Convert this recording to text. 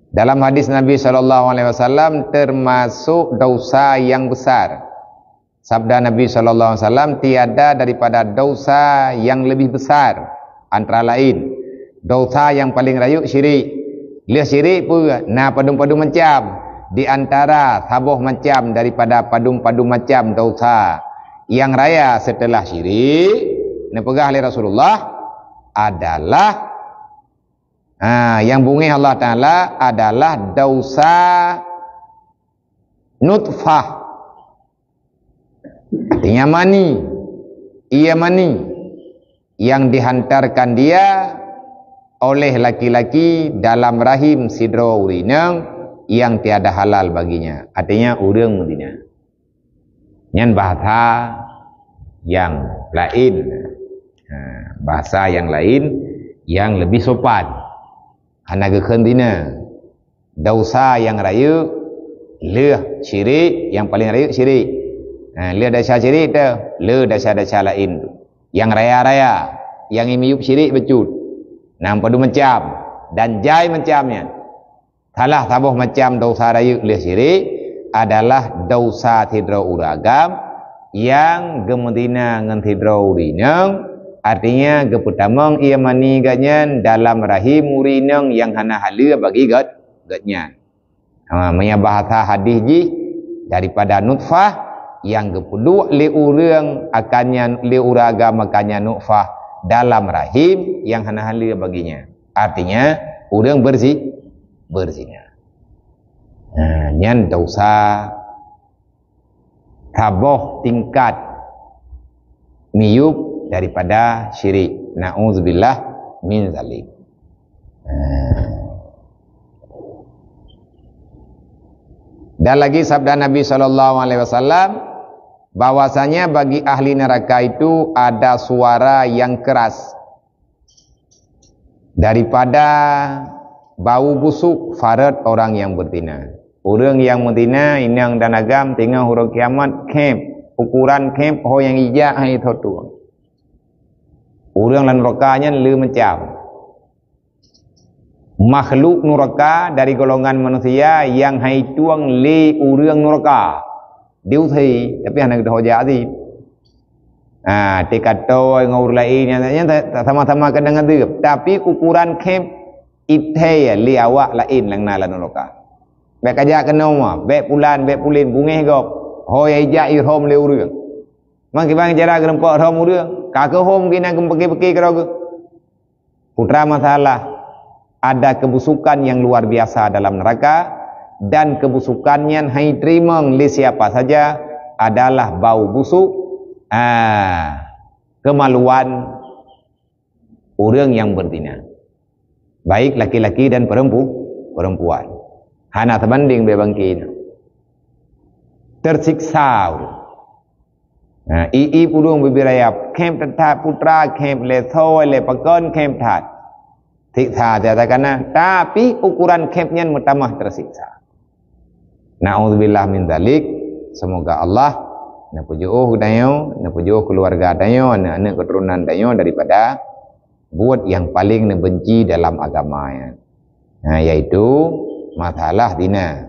Dalam hadis Nabi SAW termasuk dosa yang besar. Sabda Nabi SAW, tiada daripada dosa yang lebih besar. Antara lain, dosa yang paling rayuk syirik. Lihat syirik pun, nah padum-padum macam. Di antara sabuh macam daripada padum-padum macam dosa yang raya setelah syirik, ini pegah oleh Rasulullah, adalah yang bunyi Allah Ta'ala adalah dosa nutfah. Artinya mani. Ia mani yang dihantarkan dia oleh laki-laki dalam rahim sidro urinang yang tiada halal baginya. Artinya urang mudina. Nyan bahasa yang lain. Bahasa yang lain yang lebih sopan. Anak kekendina dosa yang raya leh syirik, yang paling raya syirik. Leh dasar syirik tu, leh dasar-dasar lain tu. Yang raya-raya, yang imiup syirik becut. Nampak tu macam dan jai macamnya. Salah sabuh macam dosa raya leh syirik adalah dosa tidra uragam yang gemedina ngan tidra urinang. Artinya kepertamang ia mani ganyan dalam rahim urinang yang hana hala bagi gatnya. Maya bahasa hadis ji daripada nutfah yang kepeduk li urang akannya li uraga makanya nutfah dalam rahim yang hana hala baginya. Artinya urang berzina. Nyan dosa taboh tingkat miyub daripada syirik. Na'udzubillah min zalik. Dan lagi sabda Nabi SAW, bahwasanya bagi ahli neraka itu ada suara yang keras daripada bau busuk farat orang yang berzina. Orang yang berzina inang dan agam tengah huruf kiamat camp, ukuran camp ho yang ijak hai thotu. Orang lan nerakanya le macam makhluk neraka dari golongan manusia yang hai tuang le orang neraka. Diu thi tapi anak dah hoja adi. Tikatoi ngaur lain yang sama-sama kadang ngadep, tapi ukuran camp ithe le awak lain lang na lan neraka. Bek aja kena mah, bek pulan, bek pulin bungeh gop. Hoi ijak irhom le urang. Mang kibang cara gerempak rom urang. Kakak home kena kempeki-peki kerana putra masalah ada kebusukan yang luar biasa dalam neraka, dan kebusukannya hai terima oleh siapa saja adalah bau busuk, kemaluan orang yang berzina, baik laki-laki dan perempuan. Hana terbanding bebangkin tersiksa. Ii purung bibiraya kem tetap putra kem le thoi le pakon kem tat siksa jatakan, tapi ukuran kemnya mutamah tersiksa. Na'udzubillah min dzalik. Semoga Allah napujuh dayo, napujuh keluarga dayo, anak-anak keturunan dayo daripada buat yang paling dibenci dalam agamanya. Yaitu masalah dina